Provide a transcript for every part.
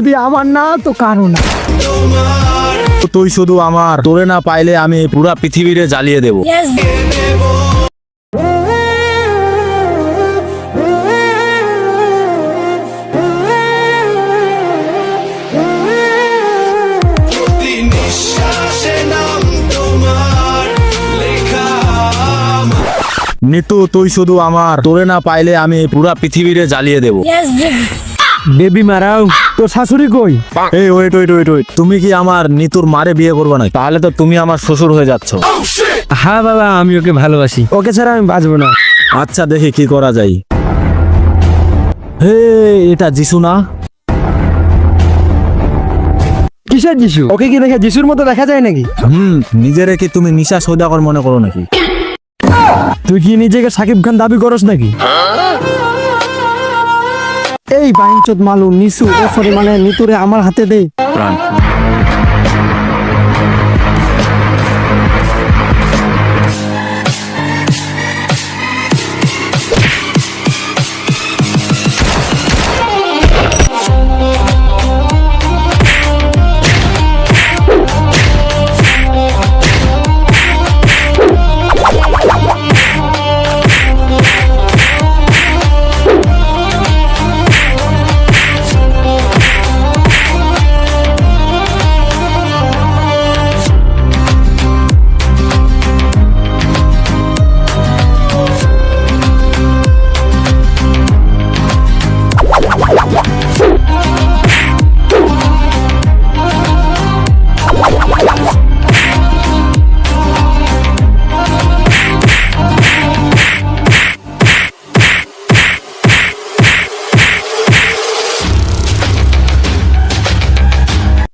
যদি আমার না তো কারো না। তুই শুধু আমার, তোরে না পাইলে আমি পুরা পৃথিবীরে জ্বালিয়ে দেব। নিতু তুই শুধু আমার, তোরে না পাইলে আমি পুরা পৃথিবীরে জ্বালিয়ে দেব। বেবি মারাও, তোর শাশুড়ি কই? এই ওয়েট ওয়েট ওয়েট ওয়েট, তুমি কি আমার নিতুর মারে বিয়ে করবে না? তাহলে তো তুমি আমার শ্বশুর হয়ে যাচ্ছ। হ্যাঁ বাবা, আমি ওকে ভালোবাসি, ওকে ছাড়া আমি বাঁচবো না। আচ্ছা দেখি কি করা যায়। হে, এটা যিশু না? কিসের যিশু? ওকে কি দেখে যিশুর মতো দেখা যায় নাকি? নিজেরে কি তুমি নিশা সৌদাগর মনে করো নাকি? তুই কি নিজেকে সাকিব খান দাবি করস নাকি? এই বাইনচোদ মালু নিশু, ও সরি মানে নিতুরে আমার হাতে দে।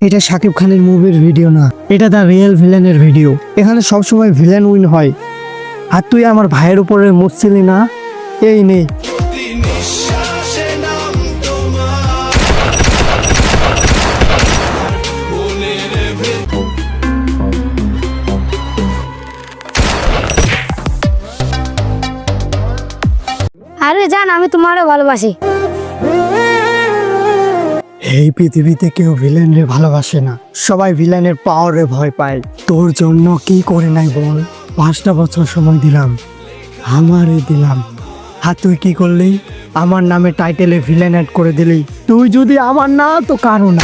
এটা শাকিব খানের মুভির ভিডিও না, এটা দ্য রিয়েল ভিলেনের ভিডিও। এখানে সবসময় ভিলেন উইন হয়, আর তুই আমার ভাইয়ের উপরে মরছিলি না। এই নে। আরে জান, আমি তোমারও ভালোবাসি। এই পৃথিবীতে কেউ ভিলেনরে ভালোবাসে না, সবাই ভিলেনের পাওয়ারে ভয় পায়। তোর জন্য কি করে নাই বল? 5টা বছর সময় দিলাম, আমারে দিলাম, আর তুই কি করলি? আমার নামে টাইটেলে ভিলেন অ্যাড করে দিলি। তুই যদি আমার না তো কারো না।